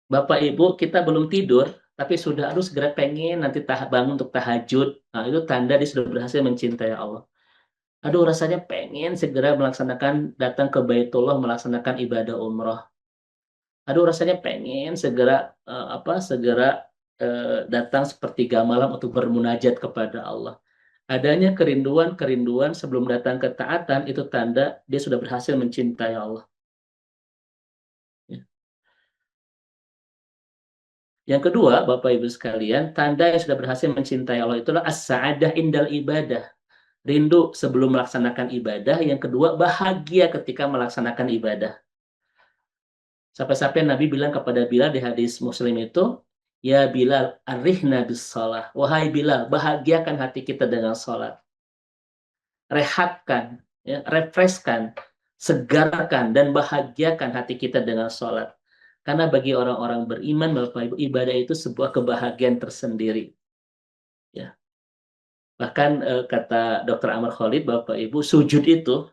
Bapak Ibu, kita belum tidur, tapi sudah harus segera pengen nanti bangun untuk tahajud. Nah, itu tanda dia sudah berhasil mencintai Allah. Aduh, rasanya pengen segera datang ke Baitullah melaksanakan ibadah umroh. Aduh, rasanya pengen segera datang sepertiga malam untuk bermunajat kepada Allah. Adanya kerinduan-kerinduan sebelum datang ketaatan itu tanda dia sudah berhasil mencintai Allah. Ya. Yang kedua, Bapak Ibu sekalian, tanda yang sudah berhasil mencintai Allah itulah as-sa'adah indal ibadah. Rindu sebelum melaksanakan ibadah. Yang kedua, bahagia ketika melaksanakan ibadah. Sampai-sampai Nabi bilang kepada Bilal di hadis Muslim itu, ya Bilal, arihna bis salah. Wahai Bilal, bahagiakan hati kita dengan salat. Rehatkan, ya, refreshkan, segarkan, dan bahagiakan hati kita dengan salat. Karena bagi orang-orang beriman, Bapak Ibu, ibadah itu sebuah kebahagiaan tersendiri. Ya. Bahkan kata Dr. Amr Khalid, Bapak Ibu, sujud itu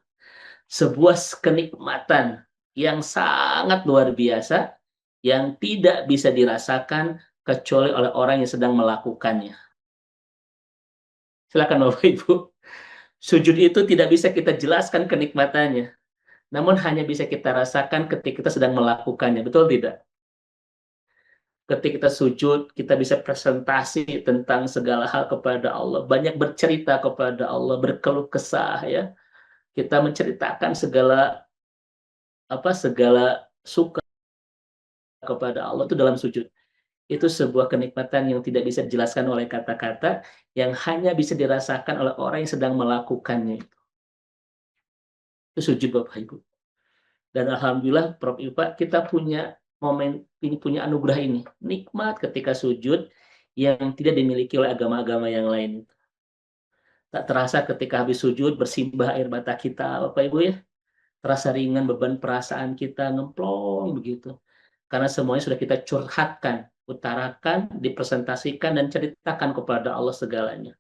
sebuah kenikmatan yang sangat luar biasa yang tidak bisa dirasakan kecuali oleh orang yang sedang melakukannya. Silakan Bapak Ibu. Sujud itu tidak bisa kita jelaskan kenikmatannya, namun hanya bisa kita rasakan ketika kita sedang melakukannya. Betul tidak? Ketika kita sujud, kita bisa presentasi tentang segala hal kepada Allah, banyak bercerita kepada Allah, berkeluh kesah ya. Kita menceritakan segala suka kepada Allah itu dalam sujud. Itu sebuah kenikmatan yang tidak bisa dijelaskan oleh kata-kata, yang hanya bisa dirasakan oleh orang yang sedang melakukannya. Itu sujud Bapak Ibu. Dan alhamdulillah Prof. Ipa, kita punya punya anugerah ini. Nikmat ketika sujud yang tidak dimiliki oleh agama-agama yang lain. Tak terasa ketika habis sujud bersimbah air mata kita, Bapak Ibu ya. Terasa ringan beban perasaan kita ngemplong begitu. Karena semuanya sudah kita curhatkan, utarakan, dipresentasikan, dan ceritakan kepada Allah segalanya.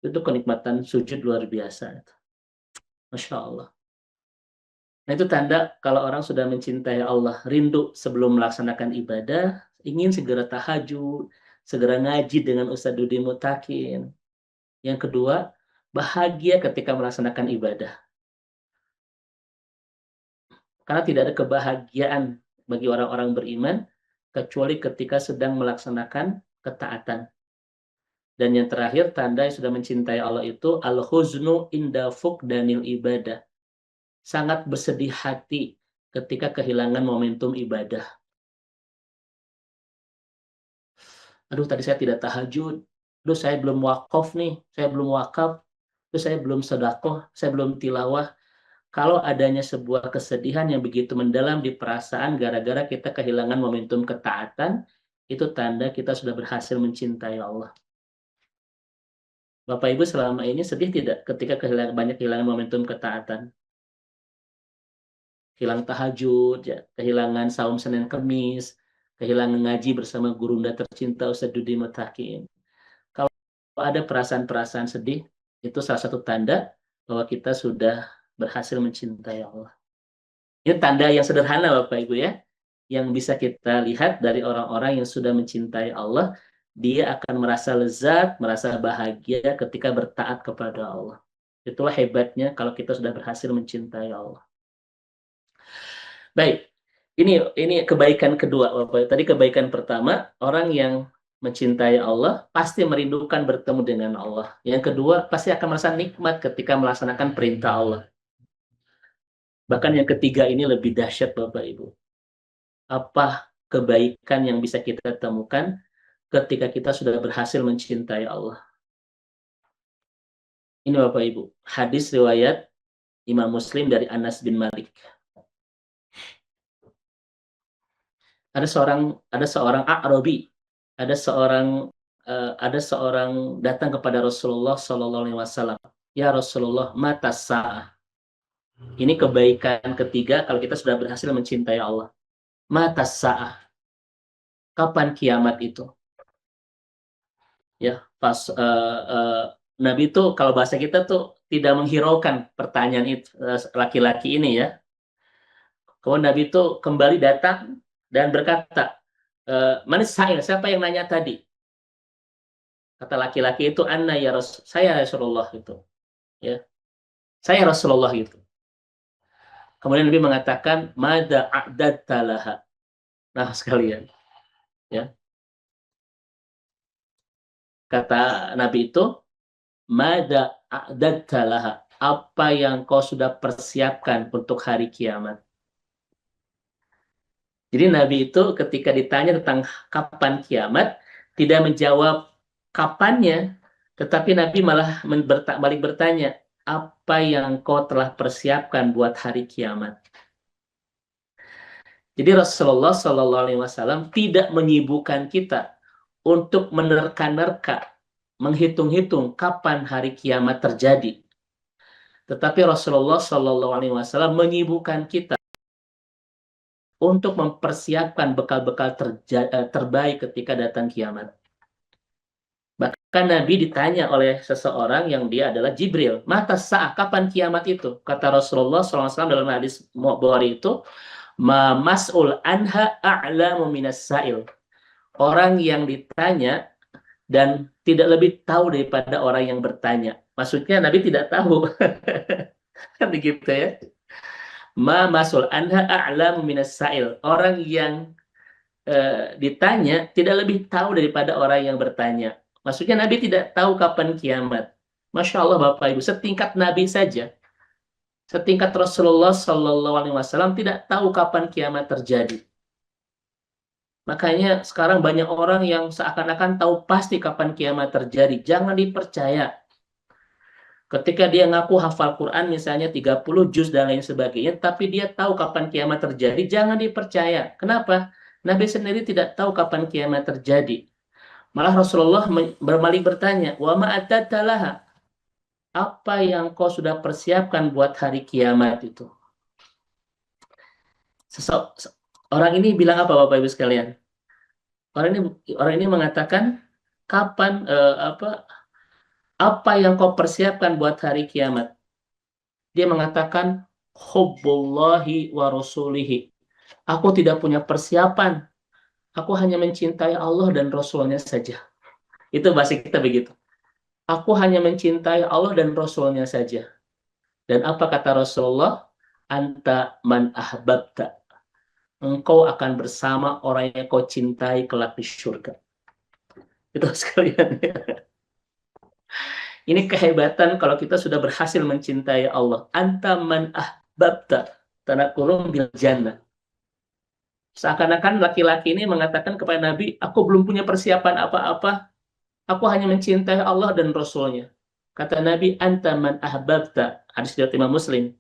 Itu kenikmatan sujud luar biasa. Masya Allah. Nah itu tanda kalau orang sudah mencintai Allah, rindu sebelum melaksanakan ibadah, ingin segera tahajud, segera ngaji dengan Ustadz Dudi Mutakin. Yang kedua, bahagia ketika melaksanakan ibadah. Karena tidak ada kebahagiaan bagi orang-orang beriman kecuali ketika sedang melaksanakan ketaatan. Dan yang terakhir, tanda yang sudah mencintai Allah itu al-huznu inda fuqdanil ibadah. Sangat bersedih hati ketika kehilangan momentum ibadah. Aduh, tadi saya tidak tahajud. Aduh, saya belum wakaf nih. Saya belum wakaf. Aduh, saya belum sedekah. Saya belum tilawah. Kalau adanya sebuah kesedihan yang begitu mendalam di perasaan gara-gara kita kehilangan momentum ketaatan, itu tanda kita sudah berhasil mencintai Allah. Bapak Ibu selama ini sedih tidak ketika kehilangan momentum ketaatan? Hilang tahajud, ya, kehilangan saum Senin Kemis, kehilangan ngaji bersama gurunda tercinta Ustadz Dudi Mutakin. Kalau ada perasaan-perasaan sedih, itu salah satu tanda bahwa kita sudah berhasil mencintai Allah. Ini tanda yang sederhana Bapak Ibu ya, yang bisa kita lihat dari orang-orang yang sudah mencintai Allah, dia akan merasa lezat, merasa bahagia ketika bertaat kepada Allah. Itulah hebatnya kalau kita sudah berhasil mencintai Allah. Baik, ini kebaikan kedua Bapak. Tadi kebaikan pertama, orang yang mencintai Allah pasti merindukan bertemu dengan Allah. Yang kedua, pasti akan merasa nikmat ketika melaksanakan perintah Allah. Bahkan yang ketiga ini lebih dahsyat Bapak Ibu. Apa kebaikan yang bisa kita temukan ketika kita sudah berhasil mencintai Allah? Ini Bapak Ibu, hadis riwayat Imam Muslim dari Anas bin Malik. Ada seorang A'rabi, ada seorang datang kepada Rasulullah Shallallahu Alaihi Wasallam. Ya Rasulullah, mata sa'ah. Ini kebaikan ketiga kalau kita sudah berhasil mencintai Allah. Mata sa'ah. Kapan kiamat itu? Ya, pas Nabi itu kalau bahasa kita tuh tidak menghiraukan pertanyaan itu laki-laki ini ya. Kemudian Nabi itu kembali datang dan berkata, manis sa'il, siapa yang nanya tadi? Kata laki-laki itu, Anna ya Rasul, saya Rasulullah itu. Ya, saya Rasulullah gitu. Kemudian Nabi mengatakan, Mada a'dad talaha. Nah sekalian, ya. Kata Nabi itu, Mada a'dad talaha. Apa yang kau sudah persiapkan untuk hari kiamat? Jadi Nabi itu ketika ditanya tentang kapan kiamat, tidak menjawab kapannya, tetapi Nabi malah balik bertanya, apa yang kau telah persiapkan buat hari kiamat? Jadi Rasulullah Shallallahu Alaihi Wasallam tidak menyibukkan kita untuk menerka-nerka, menghitung-hitung kapan hari kiamat terjadi. Tetapi Rasulullah Shallallahu Alaihi Wasallam menyibukkan kita untuk mempersiapkan bekal-bekal terbaik ketika datang kiamat. Bahkan Nabi ditanya oleh seseorang yang dia adalah Jibril, mata sa'ah, kapan kiamat itu? Kata Rasulullah SAW dalam hadis Bukhari itu, ma mas'ul anha a'lamu minas sa'il. Orang yang ditanya dan tidak lebih tahu daripada orang yang bertanya. Maksudnya Nabi tidak tahu. Kan begitu ya. Ma masul anha a'lamu minas sa'il. Orang yang ditanya tidak lebih tahu daripada orang yang bertanya. Maksudnya Nabi tidak tahu kapan kiamat. Masya Allah Bapak Ibu, setingkat Nabi saja, setingkat Rasulullah Shallallahu Alaihi Wasallam tidak tahu kapan kiamat terjadi. Makanya sekarang banyak orang yang seakan-akan tahu pasti kapan kiamat terjadi. Jangan dipercaya. Ketika dia ngaku hafal Quran misalnya 30 juz dan lain sebagainya, tapi dia tahu kapan kiamat terjadi, jangan dipercaya. Kenapa? Nabi sendiri tidak tahu kapan kiamat terjadi. Malah Rasulullah berbalik bertanya, "Wa ma atadalaha?" Apa yang kau sudah persiapkan buat hari kiamat itu? Orang ini bilang apa Bapak Ibu sekalian? Orang ini mengatakan kapan apa yang kau persiapkan buat hari kiamat? Dia mengatakan hubbullahi wa rasulihi. Aku tidak punya persiapan. Aku hanya mencintai Allah dan Rasulnya saja. Itu bahasa kita begitu. Aku hanya mencintai Allah dan Rasulnya saja. Dan apa kata Rasulullah? anta man ahbabta. Engkau akan bersama orang yang kau cintai kelak di surga. Itu sekalian. Ini kehebatan kalau kita sudah berhasil mencintai Allah. Anta man ahbabta. Tanda kurung bil jannah. Seakan-akan laki-laki ini mengatakan kepada Nabi, aku belum punya persiapan apa-apa. Aku hanya mencintai Allah dan Rasulnya. Kata Nabi, anta man ahbabta. Hadis riwayat Imam Muslim.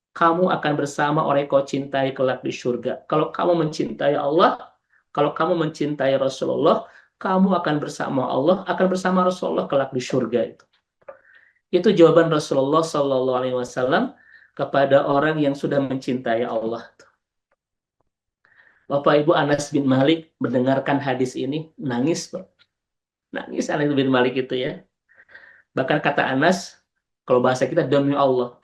Kamu akan bersama orang yang kau cintai kelak di surga. Kalau kamu mencintai Allah, kalau kamu mencintai Rasulullah, kamu akan bersama Allah, akan bersama Rasulullah kelak di surga itu. Itu jawaban Rasulullah Shallallahu Alaihi Wasallam kepada orang yang sudah mencintai Allah. Bapak Ibu, Anas bin Malik mendengarkan hadis ini nangis, Pak. Nangis Anas bin Malik itu ya. Bahkan kata Anas, kalau bahasa kita, demi Allah,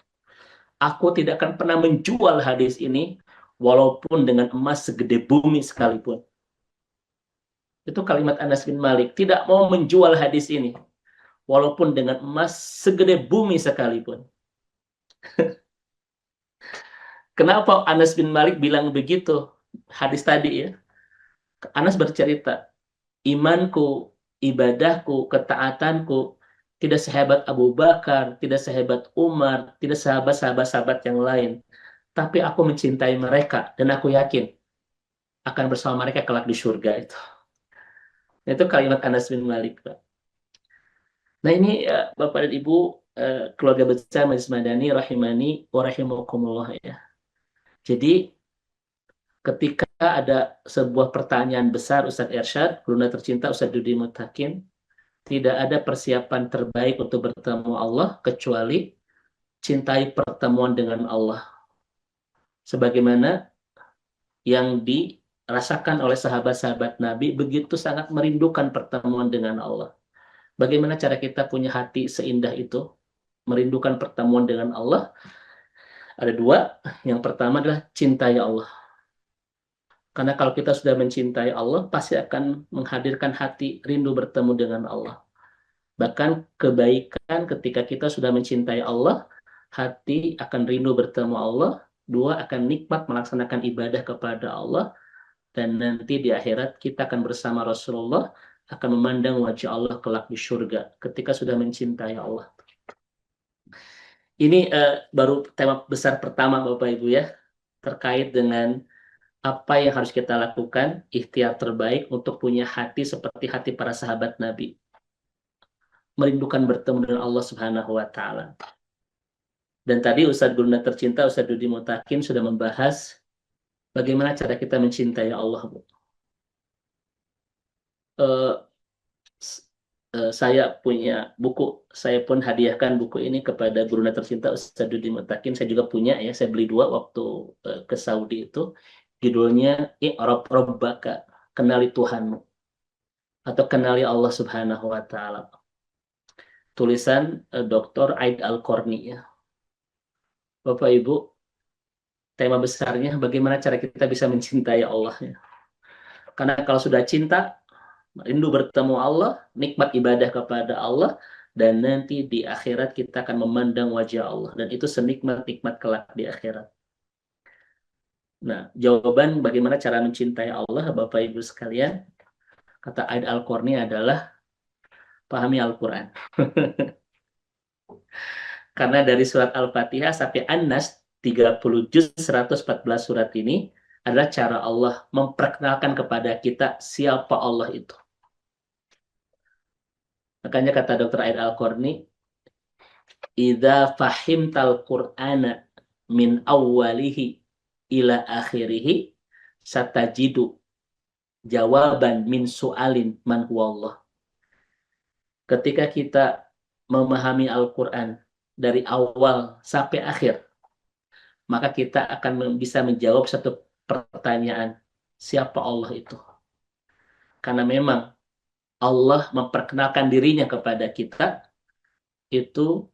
aku tidak akan pernah menjual hadis ini walaupun dengan emas segede bumi sekalipun. Itu kalimat Anas bin Malik, tidak mau menjual hadis ini walaupun dengan emas segede bumi sekalipun. Kenapa Anas bin Malik bilang begitu? Hadis tadi ya. Anas bercerita, imanku, ibadahku, ketaatanku tidak sehebat Abu Bakar, tidak sehebat Umar, tidak sehebat sahabat-sahabat yang lain. Tapi aku mencintai mereka dan aku yakin akan bersama mereka kelak di surga itu. Itu kalimat Anas bin Malik, Pak. Nah ini Bapak dan Ibu, keluarga besar Majelis Madani rahimani wa rahimakumullah ya. Jadi ketika ada sebuah pertanyaan besar Ustadz Irsyad, guru tercinta Ustadz Dudi Mutakin, tidak ada persiapan terbaik untuk bertemu Allah kecuali cintai pertemuan dengan Allah. Sebagaimana yang dirasakan oleh sahabat-sahabat Nabi begitu sangat merindukan pertemuan dengan Allah. Bagaimana cara kita punya hati seindah itu? Merindukan pertemuan dengan Allah. Ada dua. Yang pertama adalah cintai Allah. Karena kalau kita sudah mencintai Allah, pasti akan menghadirkan hati rindu bertemu dengan Allah. Bahkan kebaikan ketika kita sudah mencintai Allah, hati akan rindu bertemu Allah. Dua, akan nikmat melaksanakan ibadah kepada Allah. Dan nanti di akhirat kita akan bersama Rasulullah, akan memandang wajah Allah kelak di surga ketika sudah mencintai Allah. Ini baru tema besar pertama Bapak Ibu ya, terkait dengan apa yang harus kita lakukan, ikhtiar terbaik untuk punya hati seperti hati para sahabat Nabi. Merindukan bertemu dengan Allah Subhanahu wa Ta'ala. Dan tadi Ustadz Guru tercinta Ustadz Dudi Mutakin sudah membahas bagaimana cara kita mencintai Allah, Bu. Saya punya buku, saya pun hadiahkan buku ini kepada guru tercinta Ustadz Dudi Mutakin. Saya juga punya ya, saya beli dua waktu ke Saudi itu. Judulnya I'rab Rabbaka, kenali Tuhanmu, atau kenali Allah Subhanahu wa Ta'ala. Tulisan Dr. Aid Al-Qarni ya. Bapak Ibu, tema besarnya bagaimana cara kita bisa mencintai Allah ya. Karena kalau sudah cinta, rindu bertemu Allah, nikmat ibadah kepada Allah, dan nanti di akhirat kita akan memandang wajah Allah, dan itu senikmat-nikmat kelak di akhirat. Nah, jawaban bagaimana cara mencintai Allah, Bapak Ibu sekalian, kata Aid Al-Qarni adalah pahami Al-Quran. Karena dari surat Al-Fatihah sampai An-Nas, 30 juz 114 surat ini adalah cara Allah memperkenalkan kepada kita siapa Allah itu. Makanya kata Dr. Aid Al-Qarni, idza fahimtal Qur'ana min awwalihi ila akhirihi satajidu jawaban min su'alin man huwallah. Ketika kita memahami Al-Qur'an dari awal sampai akhir, maka kita akan bisa menjawab satu pertanyaan, siapa Allah itu? Karena memang Allah memperkenalkan dirinya kepada kita itu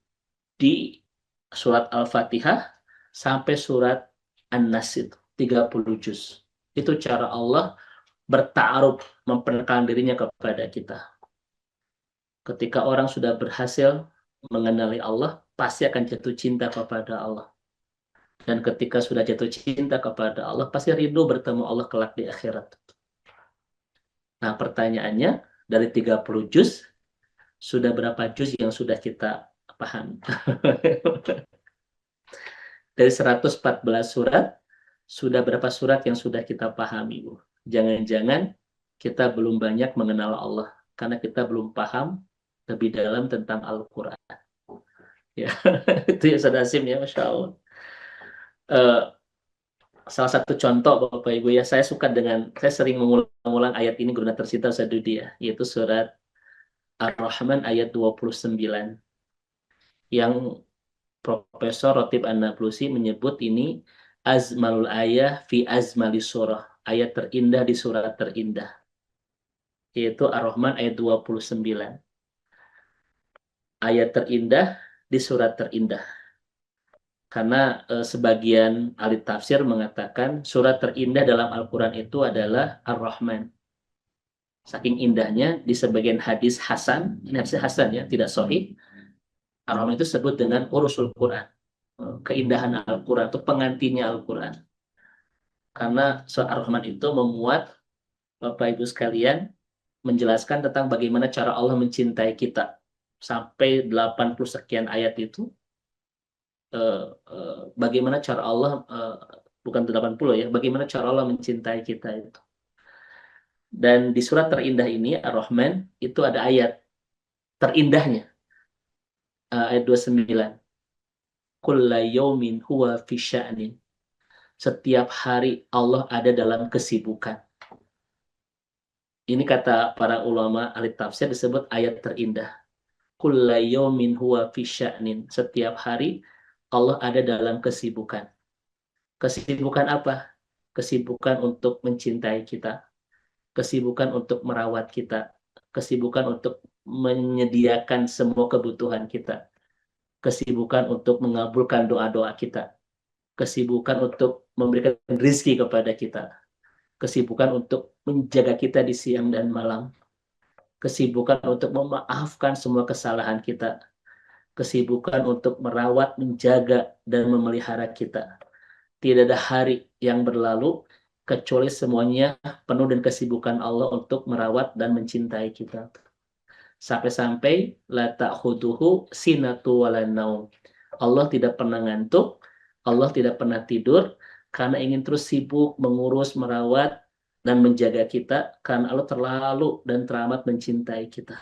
di surat Al-Fatihah sampai surat An-Nas itu 30 juz. Itu cara Allah berta'aruf, memperkenalkan dirinya kepada kita. Ketika orang sudah berhasil mengenali Allah, pasti akan jatuh cinta kepada Allah. Dan ketika sudah jatuh cinta kepada Allah, pasti rindu bertemu Allah kelak di akhirat. Nah, pertanyaannya, dari 30 juz, sudah berapa juz yang sudah kita pahami? Dari 114 surat, sudah berapa surat yang sudah kita pahami, Bu? Jangan-jangan kita belum banyak mengenal Allah, karena kita belum paham lebih dalam tentang Al-Quran. Ya, itu ya Ustaz Hasim ya, Masya Allah. Eh, Salah satu contoh Bapak Ibu ya, saya sering mengulang-ulang ayat ini guna tercinta Ustaz Dudi ya, yaitu surat Ar-Rahman ayat 29 yang Profesor Rotib An-Nablusi menyebut ini azmalul ayah fi azmali surah, ayat terindah di surat terindah, yaitu Ar-Rahman ayat 29, ayat terindah di surat terindah. Karena sebagian ahli tafsir mengatakan surat terindah dalam Al-Quran itu adalah Ar-Rahman. Saking indahnya, di sebagian hadis Hasan, ini hadis Hasan ya, tidak sahih, Ar-Rahman itu disebut dengan urusul Quran, keindahan Al-Quran, itu pengantinnya Al-Quran. Karena surat Ar-Rahman itu memuat, Bapak Ibu sekalian, menjelaskan tentang bagaimana cara Allah mencintai kita. Sampai 80 sekian ayat itu, bagaimana cara Allah, bukan 80 ya, bagaimana cara Allah mencintai kita itu. Dan di surat terindah ini, Ar-Rahman, itu ada ayat terindahnya, ayat 29. Kulla yaumin huwa fi sya'nin. Setiap hari Allah ada dalam kesibukan. Ini kata para ulama ahli tafsir disebut ayat terindah. Kulla yaumin huwa fi sya'nin. Setiap hari Allah ada dalam kesibukan. Kesibukan apa? Kesibukan untuk mencintai kita. Kesibukan untuk merawat kita. Kesibukan untuk menyediakan semua kebutuhan kita. Kesibukan untuk mengabulkan doa-doa kita. Kesibukan untuk memberikan rezeki kepada kita. Kesibukan untuk menjaga kita di siang dan malam. Kesibukan untuk memaafkan semua kesalahan kita. Kesibukan untuk merawat, menjaga, dan memelihara kita. Tidak ada hari yang berlalu kecuali semuanya penuh dengan kesibukan Allah untuk merawat dan mencintai kita. Sampai-sampai la ta'khuduhu sinatu wala naum. Allah tidak pernah ngantuk, Allah tidak pernah tidur karena ingin terus sibuk mengurus, merawat dan menjaga kita karena Allah terlalu dan teramat mencintai kita.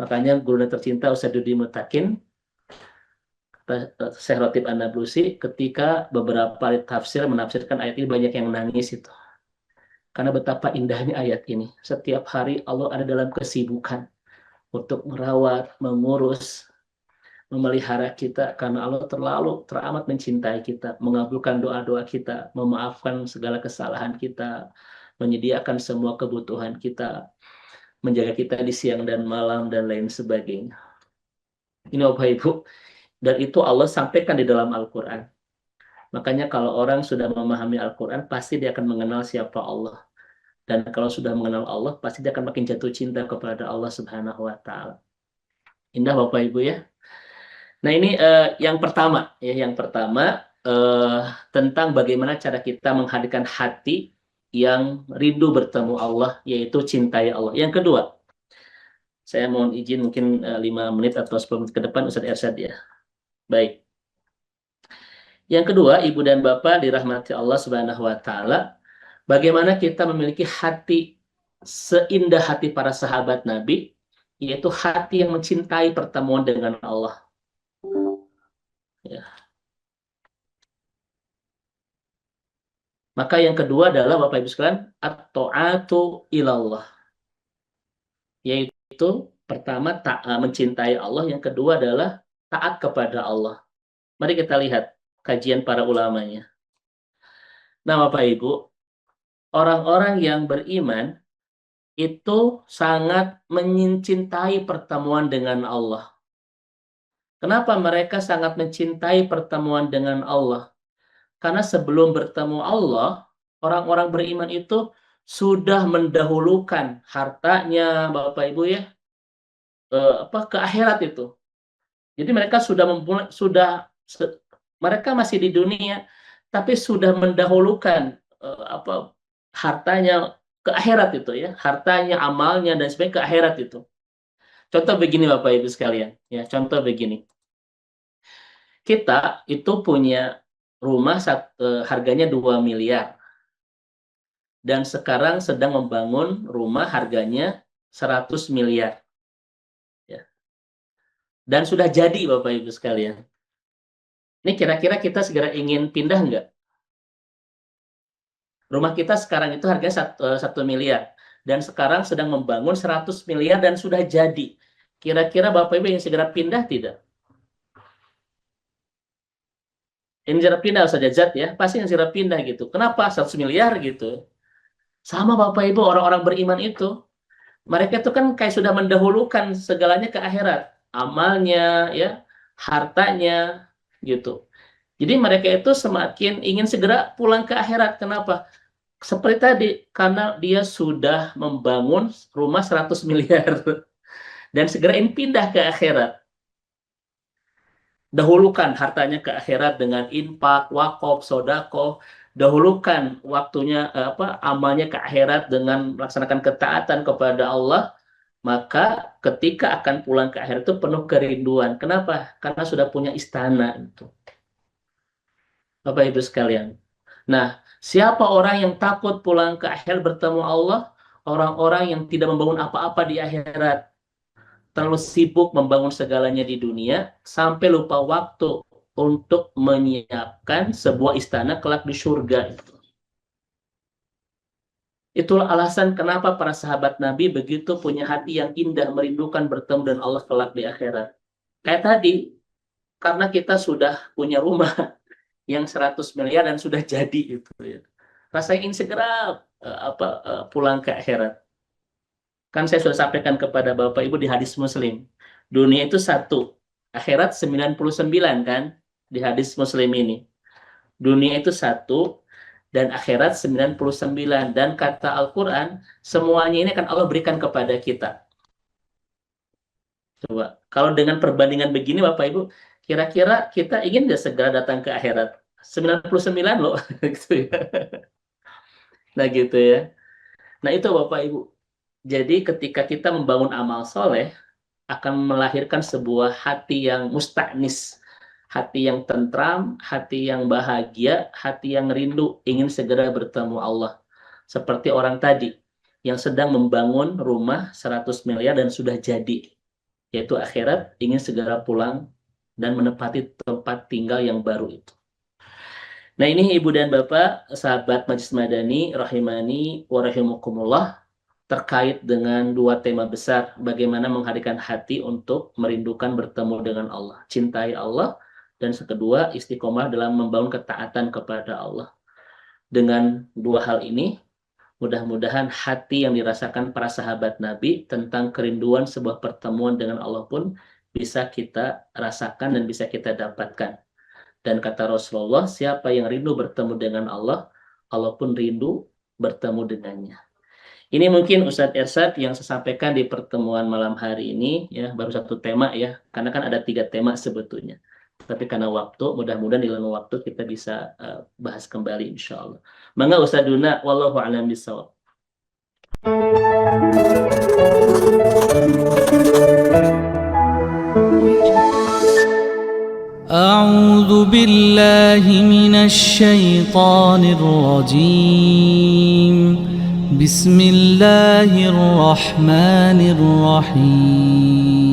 Makanya guru tercinta Ustaz Dudi Mutakin, Syekh Rotib An-Nablusi, ketika beberapa tafsir menafsirkan ayat ini banyak yang nangis itu. Karena betapa indahnya ayat ini. Setiap hari Allah ada dalam kesibukan untuk merawat, mengurus, memelihara kita karena Allah terlalu teramat mencintai kita, mengabulkan doa-doa kita, memaafkan segala kesalahan kita, menyediakan semua kebutuhan kita, menjaga kita di siang dan malam dan lain sebagainya. Ini Bapak Ibu, dan itu Allah sampaikan di dalam Al-Quran. Makanya kalau orang sudah memahami Al-Quran, pasti dia akan mengenal siapa Allah. Dan kalau sudah mengenal Allah, pasti dia akan makin jatuh cinta kepada Allah Subhanahu wa Ta'ala. Indah Bapak Ibu ya. Nah ini yang pertama ya, tentang bagaimana cara kita menghadirkan hati yang rindu bertemu Allah, yaitu cintai Allah. Yang kedua, saya mohon izin mungkin 5 menit atau 10 menit ke depan Ustaz Ersyad ya. Baik. Yang kedua, Ibu dan Bapak dirahmati Allah Subhanahu wa Ta'ala, bagaimana kita memiliki hati seindah hati para sahabat Nabi, yaitu hati yang mencintai pertemuan dengan Allah. Ya. Maka yang kedua adalah Bapak Ibu sekalian, at-ta'atu ilallah. Yaitu pertama mencintai Allah, yang kedua adalah taat kepada Allah. Mari kita lihat kajian para ulamanya. Nah, Bapak Ibu, orang-orang yang beriman itu sangat mencintai pertemuan dengan Allah. Kenapa mereka sangat mencintai pertemuan dengan Allah? Karena sebelum bertemu Allah, orang-orang beriman itu sudah mendahulukan hartanya, Bapak Ibu ya, ke akhirat itu. Jadi mereka sudah Mereka masih di dunia, tapi sudah mendahulukan hartanya ke akhirat itu ya, hartanya, amalnya dan sebagainya ke akhirat itu. Contoh begini Bapak Ibu sekalian, ya contoh begini. Kita itu punya rumah harganya 2 miliar dan sekarang sedang membangun rumah harganya 100 miliar. Ya. Dan sudah jadi Bapak Ibu sekalian. Ini kira-kira kita segera ingin pindah nggak? Rumah kita sekarang itu harganya 1 miliar. Dan sekarang sedang membangun 100 miliar dan sudah jadi. Kira-kira Bapak Ibu ingin segera pindah tidak? Ingin segera pindah Ustaz Jazat ya? Pasti ingin segera pindah gitu. Kenapa? 100 miliar gitu. Sama Bapak Ibu orang-orang beriman itu. Mereka itu kan kayak sudah mendahulukan segalanya ke akhirat. Amalnya, ya, hartanya, gitu. Jadi mereka itu semakin ingin segera pulang ke akhirat. Kenapa? Seperti tadi, karena dia sudah membangun rumah 100 miliar dan segera ingin pindah ke akhirat. Dahulukan hartanya ke akhirat dengan infak, wakaf, sodako. Dahulukan waktunya amalnya ke akhirat dengan melaksanakan ketaatan kepada Allah. Maka ketika akan pulang ke akhirat itu penuh kerinduan. Kenapa? Karena sudah punya istana itu. Bapak Ibu sekalian. Nah, siapa orang yang takut pulang ke akhirat bertemu Allah? Orang-orang yang tidak membangun apa-apa di akhirat. Terlalu sibuk membangun segalanya di dunia, sampai lupa waktu untuk menyiapkan sebuah istana kelak di surga. Itulah alasan kenapa para sahabat Nabi begitu punya hati yang indah, merindukan bertemu dengan Allah kelak di akhirat. Kayak tadi, karena kita sudah punya rumah yang 100 miliar dan sudah jadi itu ya. Rasa ingin segera pulang ke akhirat. Kan saya sudah sampaikan kepada Bapak Ibu di hadis Muslim. Dunia itu 1, akhirat 99 kan di hadis Muslim ini. Dunia itu 1 dan akhirat 99, dan kata Al-Qur'an semuanya ini akan Allah berikan kepada kita. Coba, kalau dengan perbandingan begini Bapak Ibu, kira-kira kita ingin nggak segera datang ke akhirat? 99 loh gitu ya. Nah gitu ya. Nah itu Bapak Ibu. Jadi ketika kita membangun amal soleh, akan melahirkan sebuah hati yang musta'nis, hati yang tentram, hati yang bahagia, hati yang rindu, ingin segera bertemu Allah. Seperti orang tadi, yang sedang membangun rumah 100 miliar dan sudah jadi, yaitu akhirat, ingin segera pulang dan menempati tempat tinggal yang baru itu. Nah ini Ibu dan Bapak, sahabat Majlis Madani, rahimani wa rahimakumullah, terkait dengan 2 tema besar, bagaimana menghadirkan hati untuk merindukan bertemu dengan Allah, cintai Allah, dan kedua istiqomah dalam membangun ketaatan kepada Allah. Dengan 2 hal ini, mudah-mudahan hati yang dirasakan para sahabat Nabi tentang kerinduan sebuah pertemuan dengan Allah pun bisa kita rasakan dan bisa kita dapatkan. Dan kata Rasulullah, siapa yang rindu bertemu dengan Allah, Allah pun rindu bertemu dengannya. Ini mungkin Ustadz Irsyad yang saya sampaikan di pertemuan malam hari ini, ya, baru 1 tema ya, karena kan ada 3 tema sebetulnya. Tapi karena waktu, mudah-mudahan di lain waktu kita bisa bahas kembali insya Allah. Mangga Ustadz Duna, wallahu a'lam bishawab. أعوذ بالله من الشيطان الرجيم بسم الله الرحمن الرحيم